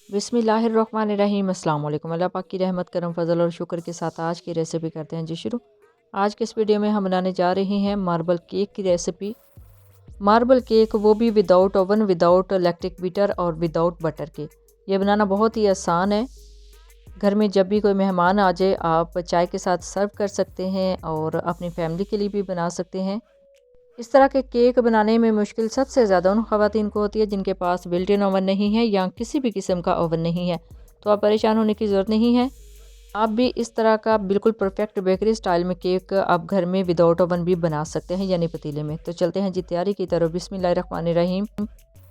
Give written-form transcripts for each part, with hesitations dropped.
बिस्मिल्लाहिर्रहमानिर्रहीम। अस्सलाम वालेकुम। अल्लाह पाक की रहमत करम फजल और शुक्र के साथ आज की रेसिपी करते हैं जी शुरू। आज के इस वीडियो में हम बनाने जा रहे हैं मार्बल केक की रेसिपी। मार्बल केक वो भी without oven, without electric beater और विदाउट बटर के। ये बनाना बहुत ही आसान है। घर में जब भी कोई मेहमान आ जाए आप चाय के साथ सर्व कर सकते हैं और अपनी फैमिली के लिए भी बना सकते हैं। इस तरह के केक बनाने में मुश्किल सबसे ज़्यादा उन ख़वातीन को होती है जिनके पास बिल्ट इन ओवन नहीं है या किसी भी किस्म का ओवन नहीं है। तो आप परेशान होने की ज़रूरत नहीं है। आप भी इस तरह का बिल्कुल परफेक्ट बेकरी स्टाइल में केक आप घर में विदाउट ओवन भी बना सकते हैं, यानी पतीले में। तो चलते हैं जी तैयारी की तरफ। बिस्मिल्लाहिर्रहमानिर्रहीम।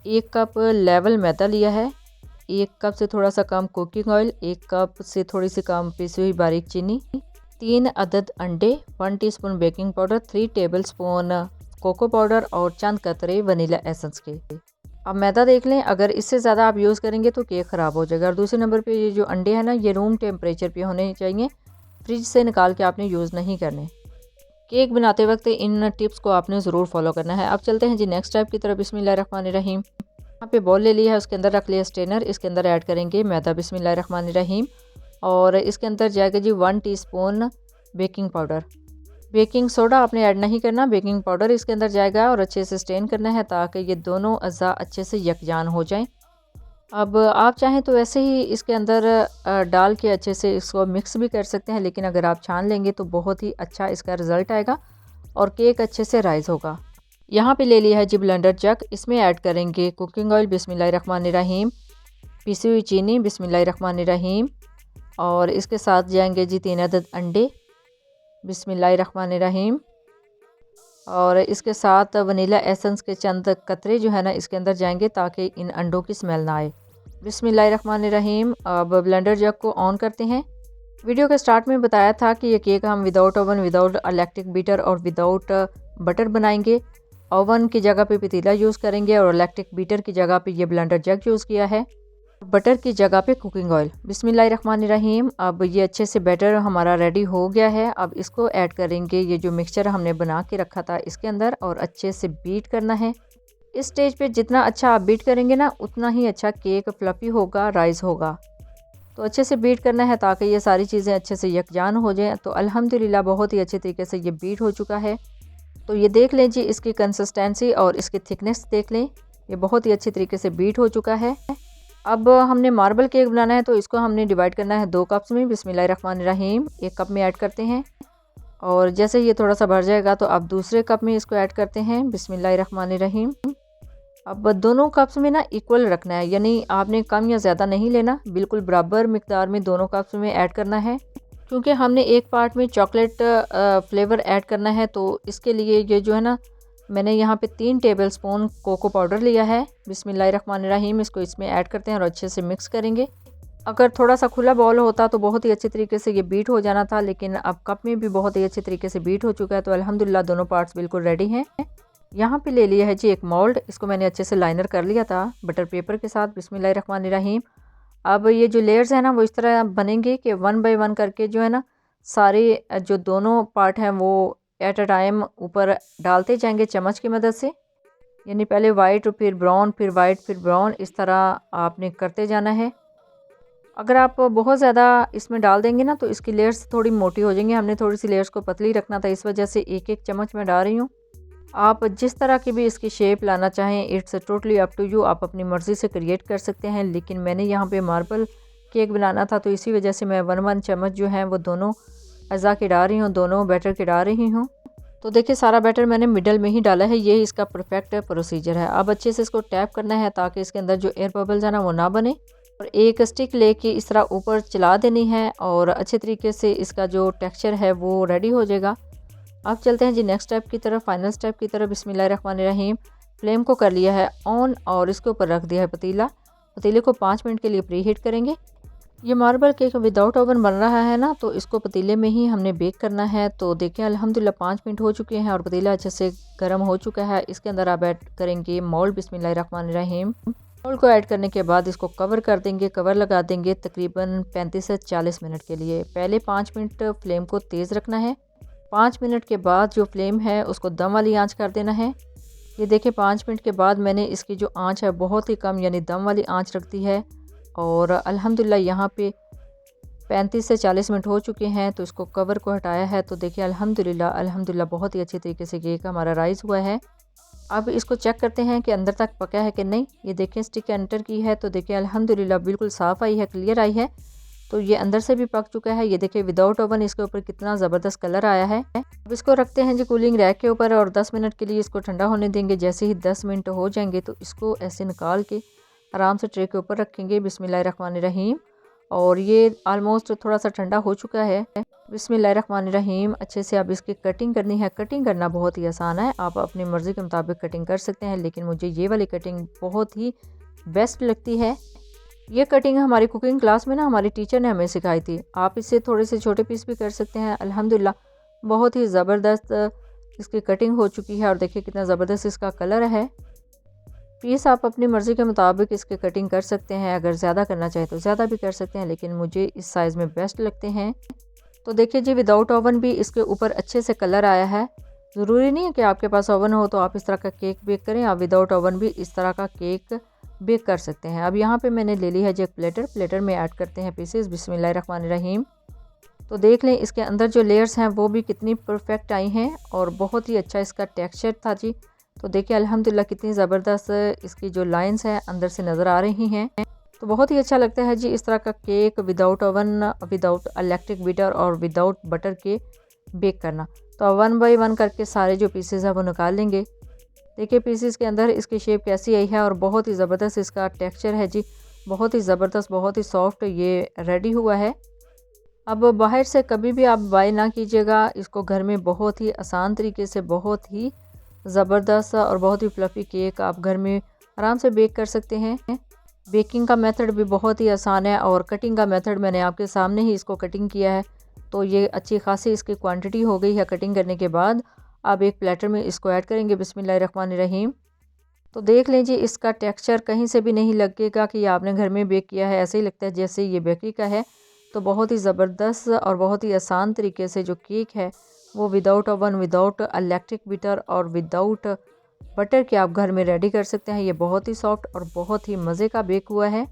1 कप लेवल मैदा लिया है, 1 कप से थोड़ा सा कम कुकिंग ऑयल, 1 कप से थोड़ी सी कम पिसी हुई बारीक चीनी, 3 अदद अंडे, 1 teaspoon baking powder, 3 table spoon cocoa powder और चंद कतरे वनीला एसेंस के। अब मैदा देख लें, अगर इससे ज़्यादा आप यूज़ करेंगे तो केक ख़राब हो जाएगा। और दूसरे नंबर पे ये जो अंडे हैं ना, ये रूम टेम्परेचर पे होने चाहिए, फ्रिज से निकाल के आपने यूज़ नहीं करने। केक बनाते वक्त इन टिप्स को आपने ज़रूर फॉलो करना है। अब चलते हैं जी नेक्स्ट स्टेप की तरफ। बिस्मिल्लाहिर्रहमानिर्रहीम। यहाँ पे बॉल ले लिया है, उसके अंदर रख लिया स्ट्रेनर, इसके अंदर ऐड करेंगे मैदा। बिस्मिल्लाहिर्रहमानिर्रहीम। और इसके अंदर जाएगा जी 1 teaspoon baking powder. Baking soda आपने ऐड नहीं करना, बेकिंग पाउडर इसके अंदर जाएगा और अच्छे से स्टेन करना है ताकि ये दोनों अज़ा अच्छे से यकजान हो जाएं। अब आप चाहें तो ऐसे ही इसके अंदर डाल के अच्छे से इसको मिक्स भी कर सकते हैं, लेकिन अगर आप छान लेंगे तो बहुत ही अच्छा इसका रिज़ल्ट आएगा और केक अच्छे से राइज़ होगा। यहाँ पे ले लिया है जी ब्लेंडर जग, इसमें ऐड करेंगे कुकिंग ऑयल। बिस्मिल्लाहिर्रहमानिर्रहीम। पिसी हुई चीनी। बिस्मिल्लाहिर्रहमानिर्रहीम। और इसके साथ जाएंगे जी 3 अदद अंडे। बिस्मिल्लाहिर्रहमानिर्रहीम। और इसके साथ वनीला एसेंस के चंद कतरे जो है ना इसके अंदर जाएंगे ताकि इन अंडों की स्मेल ना आए। बिस्मिल्लाहिर्रहमानिर्रहीम। अब ब्लेंडर जग को ऑन करते हैं। वीडियो के स्टार्ट में बताया था कि ये केक हम without oven, without electric beater और विदाउट बटर बनाएंगे। ओवन की जगह पे पतीला यूज़ करेंगे और इलेक्ट्रिक बीटर की जगह पे ये ब्लेंडर जग यूज़ किया है, बटर की जगह पे कुकिंग ऑयल। बिस्मिल्लाहिर्रहमानिर्रहीम। अब ये अच्छे से बैटर हमारा रेडी हो गया है। अब इसको ऐड करेंगे, ये जो मिक्सचर हमने बना के रखा था इसके अंदर, और अच्छे से बीट करना है। इस स्टेज पे जितना अच्छा आप बीट करेंगे ना उतना ही अच्छा केक फ्लफी होगा, राइज होगा। तो अच्छे से बीट करना है ताकि ये सारी चीज़ें अच्छे से यकजान हो जाएँ। तो अल्हम्दुलिल्लाह बहुत ही अच्छे तरीके से ये बीट हो चुका है। तो ये देख लें जी, इसकी कंसिस्टेंसी और इसकी थिकनेस देख लें, ये बहुत ही अच्छे तरीके से बीट हो चुका है। अब हमने मार्बल केक बनाना है तो इसको हमने डिवाइड करना है 2 कप्स में। बिस्मिल्लाहिर्रहमानिर्रहीम। 1 कप में ऐड करते हैं और जैसे ये थोड़ा सा भर जाएगा तो अब दूसरे कप में इसको ऐड करते हैं। बिस्मिल्लाहिर्रहमानिर्रहीम। अब दोनों कप्स में ना इक्वल रखना है, यानी आपने कम या ज़्यादा नहीं लेना, बिल्कुल बराबर मिकदार में दोनों कप्स में ऐड करना है। क्योंकि हमने एक पार्ट में चॉकलेट फ्लेवर ऐड करना है तो इसके लिए ये जो है ना, मैंने यहाँ पे 3 टेबल स्पून कोको पाउडर लिया है। बिस्मिल्लाहिर्रहमानिर्रहीम। इसको इसमें ऐड करते हैं और अच्छे से मिक्स करेंगे। अगर थोड़ा सा खुला बॉल होता तो बहुत ही अच्छे तरीके से ये बीट हो जाना था, लेकिन अब कप में भी बहुत ही अच्छे तरीके से बीट हो चुका है। तो अल्हम्दुलिल्लाह दोनों पार्ट्स बिल्कुल रेडी हैं। यहाँ पे ले लिया है जी एक मोल्ड, इसको मैंने अच्छे से लाइनर कर लिया था बटर पेपर के साथ। बिस्मिल्लाहिर्रहमानिर्रहीम। अब ये जो लेयर्स हैं ना वो इस तरह बनेंगे कि 1 बाय 1 करके जो है ना सारे जो दोनों पार्ट हैं वो एट अ टाइम ऊपर डालते जाएंगे चम्मच की मदद से, यानी पहले वाइट फिर ब्राउन फिर वाइट फिर ब्राउन, इस तरह आपने करते जाना है। अगर आप बहुत ज़्यादा इसमें डाल देंगे ना तो इसकी लेयर्स थोड़ी मोटी हो जाएंगी, हमने थोड़ी सी लेयर्स को पतली रखना था, इस वजह से एक एक चम्मच में डाल रही हूँ। आप जिस तरह की भी इसकी शेप लाना चाहें, it's totally up to you, आप अपनी मर्ज़ी से क्रिएट कर सकते हैं। लेकिन मैंने यहाँ पे मार्बल केक बनाना था तो इसी वजह से मैं 1 चम्मच जो है वो दोनों अज़ा के डाल रही हूँ, दोनों बैटर के डाल रही हूँ। तो देखिए सारा बैटर मैंने मिडल में ही डाला है, ये इसका परफेक्ट प्रोसीजर है। अब अच्छे से इसको टैप करना है ताकि इसके अंदर जो एयर बबल्स है ना वो ना बने, और एक स्टिक लेके इस तरह ऊपर चला देनी है और अच्छे तरीके से इसका जो टेक्सचर है वो रेडी हो जाएगा। अब चलते हैं जी नेक्स्ट स्टेप की तरफ, फाइनल स्टेप की तरफ। बिस्मिल्लाहिर्रहमानिर्रहीम। फ्लेम को कर लिया है ऑन और इसके ऊपर रख दिया है पतीला। पतीले को 5 मिनट के लिए प्री हीट करेंगे। ये मार्बल केक विदाउट ओवन बन रहा है ना, तो इसको पतीले में ही हमने बेक करना है। तो देखें अल्हम्दुलिल्लाह 5 मिनट हो चुके हैं और पतीला अच्छे से गर्म हो चुका है। इसके अंदर आप ऐड करेंगे मोल्ड। बिस्मिल्लाहिर्रहमानिर्रहीम। मोल्ड को ऐड करने के बाद इसको कवर कर देंगे, कवर लगा देंगे तकरीबन 35 से 40 मिनट के लिए। पहले 5 मिनट फ्लेम को तेज़ रखना है, 5 मिनट के बाद जो फ्लेम है उसको दम वाली आंच कर देना है। ये देखें 5 मिनट के बाद मैंने इसकी जो आंच है बहुत ही कम, यानी दम वाली आंच रख दी है और अल्हम्दुलिल्लाह यहाँ पे 35 से 40 मिनट हो चुके हैं। तो इसको कवर को हटाया है तो देखिए अल्हम्दुलिल्लाह बहुत ही अच्छी तरीके से केक हमारा राइज़ हुआ है। अब इसको चेक करते हैं कि अंदर तक पका है कि नहीं। ये देखें स्टिक एंटर की है तो देखिए अल्हम्दुलिल्लाह बिल्कुल साफ़ आई है, क्लियर आई है। तो ये अंदर से भी पक चुका है। ये देखिए विदाउट ओवन इसके ऊपर कितना ज़बरदस्त कलर आया है। अब इसको रखते हैं जी कूलिंग रैक के ऊपर और 10 मिनट के लिए इसको ठंडा होने देंगे। जैसे ही 10 मिनट हो जाएंगे तो इसको ऐसे निकाल के आराम से ट्रे के ऊपर रखेंगे। बिस्मिल्लाहिर्रहमानिर्रहीम। और ये आलमोस्ट थोड़ा सा ठंडा हो चुका है। बिस्मिल्लाहिर्रहमानिर्रहीम। अच्छे से अब इसकी कटिंग करनी है। कटिंग करना बहुत ही आसान है, आप अपनी मर्ज़ी के मुताबिक कटिंग कर सकते हैं, लेकिन मुझे ये वाली कटिंग बहुत ही बेस्ट लगती है। ये कटिंग हमारी कुकिंग क्लास में ना हमारी टीचर ने हमें सिखाई थी। आप इससे थोड़े से छोटे पीस भी कर सकते हैं। अल्हम्दुलिल्लाह बहुत ही ज़बरदस्त इसकी कटिंग हो चुकी है और देखिए कितना ज़बरदस्त इसका कलर है। पीस आप अपनी मर्ज़ी के मुताबिक इसकी कटिंग कर सकते हैं, अगर ज़्यादा करना चाहे तो ज़्यादा भी कर सकते हैं, लेकिन मुझे इस साइज़ में बेस्ट लगते हैं। तो देखिए जी विदाउट ओवन भी इसके ऊपर अच्छे से कलर आया है। ज़रूरी नहीं है कि आपके पास ओवन हो तो आप इस तरह का केक बेक करें, आप विदाउट ओवन भी इस तरह का केक बेक कर सकते हैं। अब यहाँ पे मैंने ले ली है जी एक प्लेटर में ऐड करते हैं पीसेस। बिस्मिल्लाहिर्रहमानिर्रहीम। तो देख लें इसके अंदर जो लेयर्स हैं वो भी कितनी परफेक्ट आई हैं और बहुत ही अच्छा इसका टेक्सचर था जी। तो देखिए अल्हम्दुलिल्लाह कितनी ज़बरदस्त इसकी जो लाइंस हैं अंदर से नज़र आ रही हैं। तो बहुत ही अच्छा लगता है जी इस तरह का cake without oven, without electric beater और विदाउट बटर के बेक करना। तो 1 बाय 1 करके सारे जो पीसेस हैं वो निकाल लेंगे। देखिए पीसेस के अंदर इसकी शेप कैसी आई है और बहुत ही ज़बरदस्त इसका टेक्सचर है जी, बहुत ही ज़बरदस्त, बहुत ही सॉफ्ट ये रेडी हुआ है। अब बाहर से कभी भी आप बाय ना कीजिएगा, इसको घर में बहुत ही आसान तरीके से बहुत ही ज़बरदस्त और बहुत ही फ्लफ़ी केक आप घर में आराम से बेक कर सकते हैं। बेकिंग का मेथड भी बहुत ही आसान है और कटिंग का मेथड मैंने आपके सामने ही इसको कटिंग किया है। तो ये अच्छी खासी इसकी क्वांटिटी हो गई है कटिंग करने के बाद। अब एक प्लेटर में इसको ऐड करेंगे। बिस्मिल्लाहिर्रहमानिर्रहीम। तो देख लीजिए इसका टेक्सचर कहीं से भी नहीं लगेगा कि आपने घर में बेक किया है, ऐसे ही लगता है जैसे ये बेकरी का है। तो बहुत ही ज़बरदस्त और बहुत ही आसान तरीके से जो केक है वो without oven, without electric beater और विदाउट बटर के आप घर में रेडी कर सकते हैं। ये बहुत ही सॉफ्ट और बहुत ही मज़े का बेक हुआ है।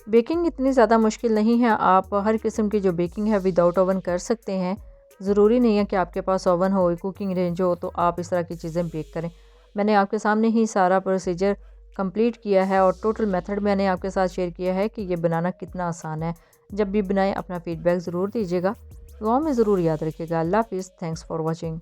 बेकिंग इतनी ज़्यादा मुश्किल नहीं है, आप हर किस्म की जो बेकिंग है विदाउट ओवन कर सकते हैं। ज़रूरी नहीं है कि आपके पास ओवन हो, कुकिंग रेंज हो तो आप इस तरह की चीज़ें बेक करें। मैंने आपके सामने ही सारा प्रोसीजर कंप्लीट किया है और टोटल मेथड मैंने आपके साथ शेयर किया है कि ये बनाना कितना आसान है। जब भी बनाएं अपना फीडबैक ज़रूर दीजिएगा, दुआ में ज़रूर याद रखिएगा। अल्लाह हाफ़िज़। Thanks for watching.